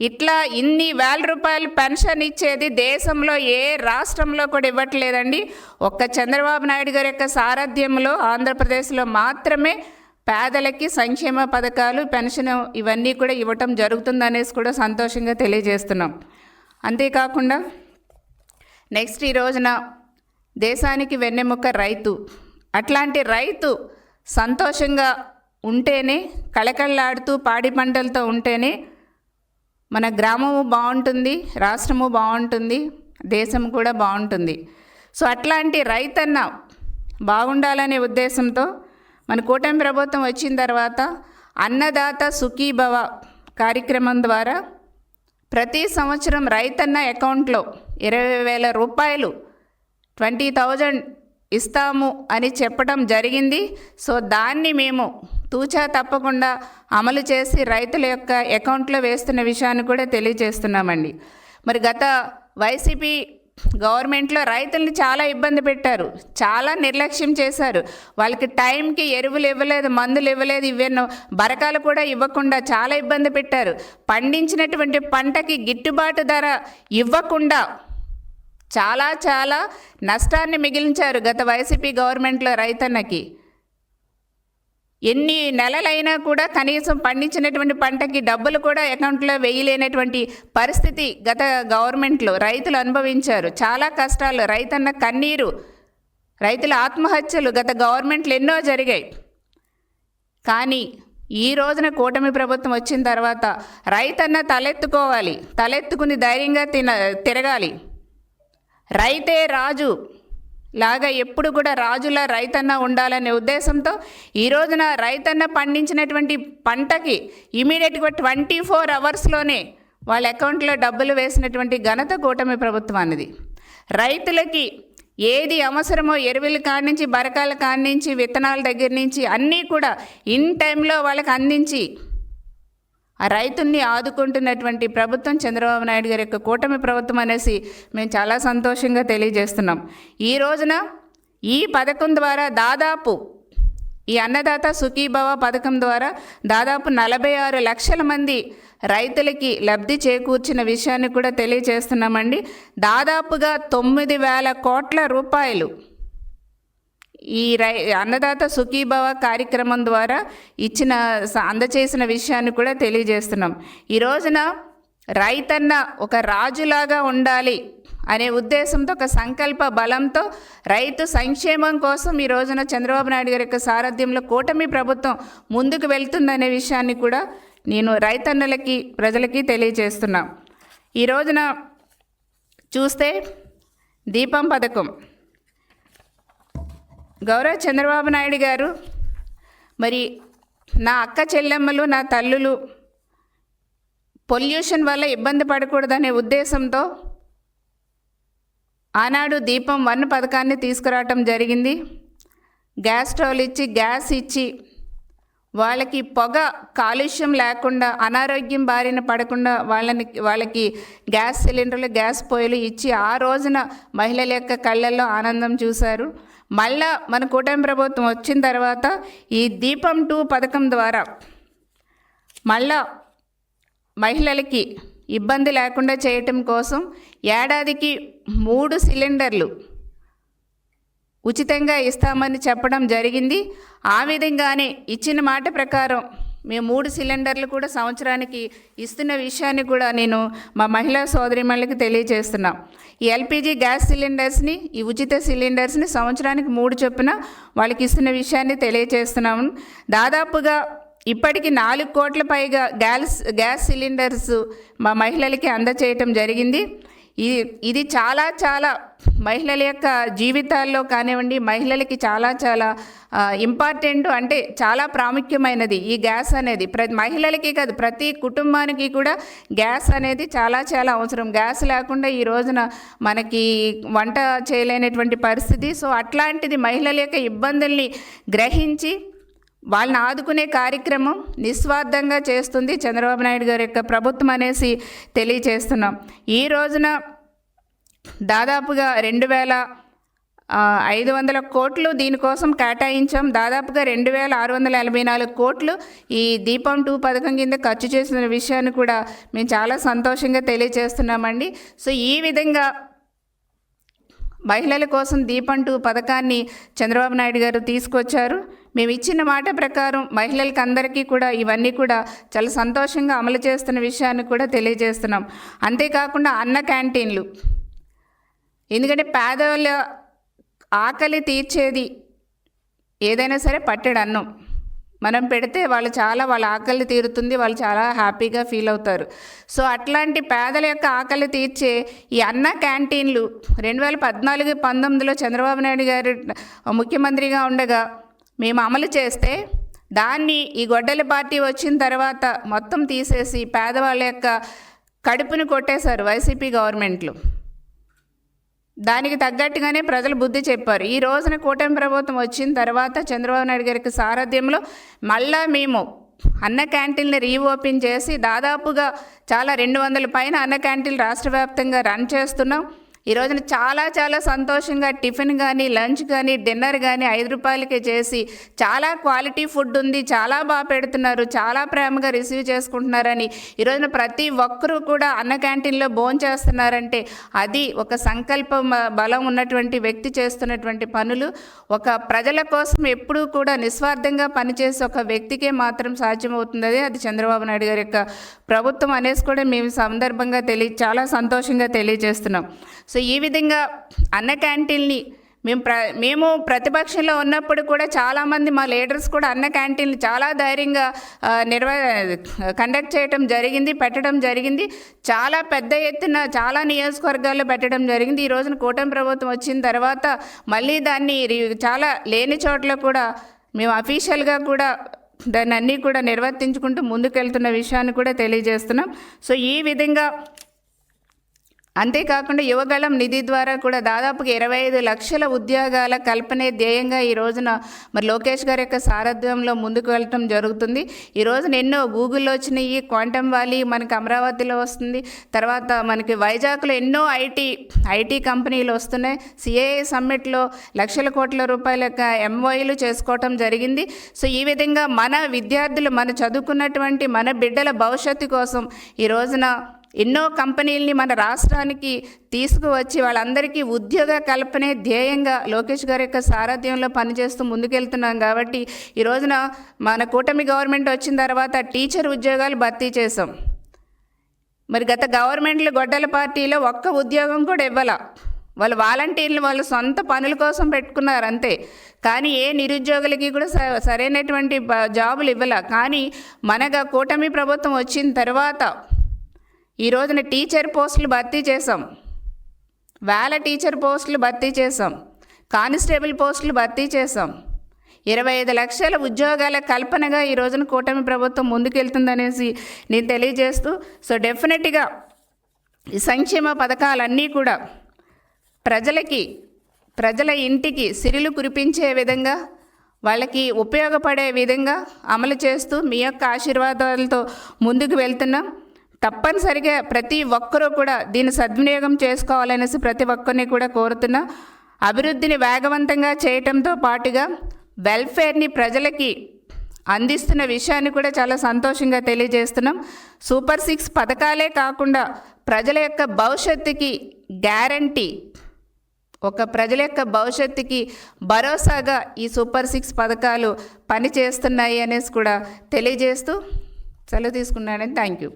ఇట్లా ఇన్ని వేల రూపాయలు పెన్షన్ ఇచ్చేది దేశంలో ఏ రాష్ట్రంలో కూడా ఇవ్వట్లేదండి. ఒక్క చంద్రబాబు నాయుడు గారి యొక్క సారథ్యంలో ఆంధ్రప్రదేశ్లో మాత్రమే పేదలకి సంక్షేమ పథకాలు, పెన్షన్ ఇవన్నీ కూడా ఇవ్వటం జరుగుతుందనేసి కూడా సంతోషంగా తెలియజేస్తున్నాం. అంతేకాకుండా నెక్స్ట్ ఈ రోజున దేశానికి వెన్నెముక రైతు. అట్లాంటి రైతు సంతోషంగా ఉంటేనే, కళకళలాడుతూ పాడి పంటలతో ఉంటేనే మన గ్రామము బాగుంటుంది, రాష్ట్రము బాగుంటుంది, దేశం కూడా బాగుంటుంది. సో అట్లాంటి రైతన్న బాగుండాలనే ఉద్దేశంతో మన కూటమి ప్రభుత్వం వచ్చిన తర్వాత అన్నదాత సుఖీభవ కార్యక్రమం ద్వారా ప్రతి సంవత్సరం రైతన్న అకౌంట్లో 20,000 రూపాయలు 20,000 ఇస్తాము అని చెప్పడం జరిగింది. సో దాన్ని మేము తూచా తప్పకుండా అమలు చేసి రైతుల యొక్క అకౌంట్లో వేస్తున్న విషయాన్ని కూడా తెలియజేస్తున్నామండి. మరి గత వైసీపీ గవర్నమెంట్లో రైతుల్ని చాలా ఇబ్బంది పెట్టారు, చాలా నిర్లక్ష్యం చేశారు. వాళ్ళకి టైంకి ఎరువులు ఇవ్వలేదు, మందులు ఇవ్వలేదు, ఇవెన్నో బరకాలు కూడా ఇవ్వకుండా చాలా ఇబ్బంది పెట్టారు. పండించినటువంటి పంటకి గిట్టుబాటు ధర ఇవ్వకుండా చాలా చాలా నష్టాన్ని మిగిలించారు గత వైసీపీ గవర్నమెంట్లో రైతన్నకి. ఎన్ని నెలలైనా కూడా కనీసం పండించినటువంటి పంటకి డబ్బులు కూడా అకౌంట్లో వేయలేనటువంటి పరిస్థితి గత గవర్నమెంట్లో రైతులు అనుభవించారు. చాలా కష్టాలు, రైతన్న కన్నీరు, రైతుల ఆత్మహత్యలు గత గవర్నమెంట్లు ఎన్నో జరిగాయి. కానీ ఈ రోజున కూటమి ప్రభుత్వం వచ్చిన తర్వాత రైతన్న తలెత్తుకోవాలి, తలెత్తుకుని ధైర్యంగా తిరగాలి. రైతే రాజు లాగా ఎప్పుడు కూడా రాజులా రైతన్న ఉండాలనే ఉద్దేశంతో ఈ రోజున రైతన్న పండించినటువంటి పంటకి ఇమీడియట్గా 24 అవర్స్లోనే వాళ్ళ అకౌంట్లో డబ్బులు వేసినటువంటి ఘనత కూటమి ప్రభుత్వానిది. రైతులకి ఏది అవసరమో ఎరువుల కాడి నుంచి, బరకాల కాడి నుంచి, విత్తనాల దగ్గర నుంచి అన్నీ కూడా ఇన్ టైంలో వాళ్ళకి అందించి ఆ రైతుల్ని ఆదుకుంటున్నటువంటి ప్రభుత్వం చంద్రబాబు నాయుడు గారి యొక్క కూటమి ప్రభుత్వం అనేసి మేము చాలా సంతోషంగా తెలియజేస్తున్నాం. ఈ రోజున ఈ పథకం ద్వారా దాదాపు ఈ అన్నదాత సుఖీభవ పథకం ద్వారా దాదాపు 46 లక్షల మంది రైతులకి లబ్ధి చేకూర్చిన విషయాన్ని కూడా తెలియజేస్తున్నామండి. దాదాపుగా 9,000 కోట్ల రూపాయలు ఈ అన్నదాత సుఖీభవ కార్యక్రమం ద్వారా అందచేసిన విషయాన్ని కూడా తెలియజేస్తున్నాం. ఈ రోజున రైతన్న ఒక రాజులాగా ఉండాలి అనే ఉద్దేశంతో, ఒక సంకల్ప బలంతో రైతు సంక్షేమం కోసం ఈ రోజున చంద్రబాబు నాయుడు గారి యొక్క సారథ్యంలో కూటమి ప్రభుత్వం ముందుకు వెళ్తుందనే విషయాన్ని కూడా నేను రైతన్నలకి, ప్రజలకి తెలియజేస్తున్నా. ఈ రోజున చూస్తే దీపం పథకం గౌరవ చంద్రబాబు నాయుడు గారు మరి నా అక్క చెల్లెమ్మలు, నా తల్లులు పొల్యూషన్ వల్ల ఇబ్బంది పడకూడదనే ఉద్దేశంతో ఆనాడు దీపం 1 పథకాన్ని తీసుకురావటం జరిగింది. గ్యాస్ స్టవ్లు ఇచ్చి, గ్యాస్ ఇచ్చి వాళ్ళకి పొగ కాలుష్యం లేకుండా, అనారోగ్యం బారిన పడకుండా వాళ్ళకి గ్యాస్ సిలిండర్లు, గ్యాస్ పొయ్యిలు ఇచ్చి ఆ రోజున మహిళల యొక్క కళ్ళల్లో ఆనందం చూశారు. మళ్ళా మన కూటమి ప్రభుత్వం వచ్చిన తర్వాత ఈ దీపం 2 పథకం ద్వారా మళ్ళా మహిళలకి ఇబ్బంది లేకుండా చేయటం కోసం ఏడాదికి 3 సిలిండర్లు ఉచితంగా ఇస్తామని చెప్పడం జరిగింది. ఆ విధంగానే ఇచ్చిన మాట ప్రకారం మేము 3 సిలిండర్లు కూడా సంవత్సరానికి ఇస్తున్న విషయాన్ని కూడా నేను మా మహిళా సోదరిమణులకి తెలియజేస్తున్నాం. ఈ ఎల్పిజి గ్యాస్ సిలిండర్స్ని, ఈ ఉచిత సిలిండర్స్ని సంవత్సరానికి 3 చొప్పున వాళ్ళకి ఇస్తున్న విషయాన్ని తెలియజేస్తున్నాము. దాదాపుగా ఇప్పటికి 4 కోట్ల పైగా గ్యాస్ సిలిండర్స్ మా మహిళలకి అందచేయటం జరిగింది. ఇది చాలా చాలా మహిళల యొక్క జీవితాల్లో కానివ్వండి, మహిళలకి చాలా చాలా ఇంపార్టెంట్, అంటే చాలా ప్రాముఖ్యమైనది ఈ గ్యాస్ అనేది. మహిళలకి కాదు, ప్రతి కుటుంబానికి కూడా గ్యాస్ అనేది చాలా చాలా అవసరం. గ్యాస్ లేకుండా ఈ రోజున మనకి వంట చేయలేనటువంటి పరిస్థితి. సో అట్లాంటిది మహిళల యొక్క ఇబ్బందుల్ని గ్రహించి వాళ్ళని ఆదుకునే కార్యక్రమం నిస్వార్థంగా చేస్తుంది చంద్రబాబు నాయుడు గారి యొక్క ప్రభుత్వం అనేసి తెలియచేస్తున్నాం. ఈ రోజున దాదాపుగా 500 కోట్లు దీనికోసం కేటాయించాం. దాదాపుగా 2684 కోట్లు ఈ దీపం 2 పథకం కింద ఖర్చు చేసిన విషయాన్ని కూడా మేము చాలా సంతోషంగా తెలియజేస్తున్నామండి. సో ఈ విధంగా మహిళల కోసం దీపం 2 పథకాన్ని చంద్రబాబు నాయుడు గారు తీసుకొచ్చారు. మేము ఇచ్చిన మాట ప్రకారం మహిళలకు అందరికీ కూడా ఇవన్నీ కూడా చాలా సంతోషంగా అమలు చేస్తున్న విషయాన్ని కూడా తెలియజేస్తున్నాం. అంతేకాకుండా అన్న క్యాంటీన్లు, ఎందుకంటే పేదవాళ్ళ ఆకలి తీర్చేది ఏదైనా సరే పట్టెడు అన్నం మనం పెడితే వాళ్ళ ఆకలి తీరుతుంది, వాళ్ళు చాలా హ్యాపీగా ఫీల్ అవుతారు. సో అట్లాంటి పేదల యొక్క ఆకలి తీర్చే ఈ అన్న క్యాంటీన్లు 2014-19లో చంద్రబాబు నాయుడు గారు ముఖ్యమంత్రిగా ఉండగా మేము అమలు చేస్తే దాన్ని ఈ గొడ్డలి పార్టీ వచ్చిన తర్వాత మొత్తం తీసేసి పేదవాళ్ళ యొక్క కడుపును కొట్టేశారు వైసీపీ గవర్నమెంట్లు. దానికి తగ్గట్టుగానే ప్రజలు బుద్ధి చెప్పారు. ఈ రోజున కూటమి ప్రభుత్వం వచ్చిన తర్వాత చంద్రబాబు నాయుడు గారికి సారథ్యంలో మళ్ళా మేము అన్న క్యాంటీన్ని రీఓపెన్ చేసి దాదాపుగా చాలా 200 పైన అన్న క్యాంటీన్లు రాష్ట్ర వ్యాప్తంగా రన్ చేస్తున్నాం. ఈ రోజున చాలా సంతోషంగా టిఫిన్ కానీ లంచ్ కానీ డిన్నర్ కానీ 5 రూపాయలకే చేసి చాలా క్వాలిటీ ఫుడ్ ఉంది, చాలా బాగా పెడుతున్నారు, చాలా ప్రేమగా రిసీవ్ చేసుకుంటున్నారని ఈ రోజున ప్రతి ఒక్కరూ కూడా అన్న క్యాంటీన్లో భోంచేస్తున్నారంటే అది ఒక సంకల్ప బలం ఉన్నటువంటి వ్యక్తి చేస్తున్నటువంటి పనులు. ఒక ప్రజల కోసం ఎప్పుడూ కూడా నిస్వార్థంగా పనిచేసే ఒక వ్యక్తికే మాత్రం సాధ్యమవుతుంది. అది చంద్రబాబు నాయుడు గారి యొక్క ప్రభుత్వం అనేసి కూడా మేము సందర్భంగా చాలా సంతోషంగా తెలియజేస్తున్నాం. సో ఈ విధంగా అన్న క్యాంటీన్ని మేము ప్రతిపక్షంలో ఉన్నప్పుడు కూడా చాలామంది మా లీడర్స్ కూడా అన్న క్యాంటీన్లు చాలా ధైర్యంగా కండక్ట్ చేయడం జరిగింది, పెట్టడం జరిగింది. చాలా పెద్ద ఎత్తున చాలా నియోజకవర్గాల్లో పెట్టడం జరిగింది. ఈ రోజున కూటమి ప్రభుత్వం వచ్చిన తర్వాత మళ్ళీ దాన్ని చాలా లేని చోట్ల కూడా మేము అఫీషియల్గా కూడా దాన్ని అన్నీ కూడా నిర్వర్తించుకుంటూ ముందుకెళ్తున్న విషయాన్ని కూడా తెలియజేస్తున్నాం. సో ఈ విధంగా అంతేకాకుండా యువగళం నిధి ద్వారా కూడా దాదాపుగా 25 లక్షల ఉద్యోగాల కల్పనే ధ్యేయంగా ఈ రోజున మరి లోకేష్ గారి యొక్క సారథ్యంలో ముందుకు వెళ్ళటం జరుగుతుంది. ఈ రోజున ఎన్నో గూగుల్లో వచ్చినాయి, క్వాంటమ్ వ్యాలీ మనకి అమరావతిలో వస్తుంది, తర్వాత మనకి వైజాగ్లో ఎన్నో ఐటీ కంపెనీలు వస్తున్నాయి. సిఏఏ సమ్మిట్లో లక్షల కోట్ల రూపాయల యొక్క ఎంఓయూలు చేసుకోవటం జరిగింది. సో ఈ విధంగా మన విద్యార్థులు మన చదువుకున్నటువంటి మన బిడ్డల భవిష్యత్తు కోసం ఈ రోజున ఎన్నో కంపెనీలని మన రాష్ట్రానికి తీసుకువచ్చి వాళ్ళందరికీ ఉద్యోగ కల్పనే ధ్యేయంగా లోకేష్ గారి యొక్క సారథ్యంలో పనిచేస్తూ ముందుకెళ్తున్నాం. కాబట్టి ఈ రోజున మన కూటమి గవర్నమెంట్ వచ్చిన తర్వాత టీచర్ ఉద్యోగాలు భర్తీ చేసాం. మరి గత గవర్నమెంట్లు గొడ్డల పార్టీలో ఒక్క ఉద్యోగం కూడా ఇవ్వాల, వాళ్ళు వాలంటీర్లు వాళ్ళ సొంత పనుల కోసం పెట్టుకున్నారు అంతే. కానీ ఏ నిరుద్యోగులకి కూడా సరైనటువంటి జాబులు ఇవ్వాల. కానీ మనగా కూటమి ప్రభుత్వం వచ్చిన తర్వాత ఈ రోజున టీచర్ పోస్టులు భర్తీ చేసాం, టీచర్ పోస్టులు భర్తీ చేసాం, కానిస్టేబుల్ పోస్టులు భర్తీ చేసాం. 25 లక్షల ఉద్యోగాల కల్పనగా ఈ రోజున కూటమి ప్రభుత్వం ముందుకెళ్తుందనేసి నేను తెలియజేస్తూ, సో డెఫినెట్గా ఈ సంక్షేమ పథకాలన్నీ కూడా ప్రజల ఇంటికి సిరులు కురిపించే విధంగా వాళ్ళకి ఉపయోగపడే విధంగా అమలు చేస్తూ మీ యొక్క ఆశీర్వాదాలతో ముందుకు వెళ్తున్నాం. తప్పనిసరిగా ప్రతి ఒక్కరూ కూడా దీన్ని సద్వినియోగం చేసుకోవాలనేసి ప్రతి ఒక్కరిని కూడా కోరుతున్నా. అభివృద్ధిని వేగవంతంగా చేయటంతో పాటుగా వెల్ఫేర్ని ప్రజలకి అందిస్తున్న విషయాన్ని కూడా చాలా సంతోషంగా తెలియజేస్తున్నాం. సూపర్ 6 పథకాలే కాకుండా ప్రజల యొక్క భవిష్యత్తుకి గ్యారంటీ, ప్రజల యొక్క భవిష్యత్తుకి భరోసాగా ఈ సూపర్ 6 పథకాలు పనిచేస్తున్నాయి అనేసి కూడా తెలియజేస్తూ సెలవు తీసుకున్నానని. Thank you.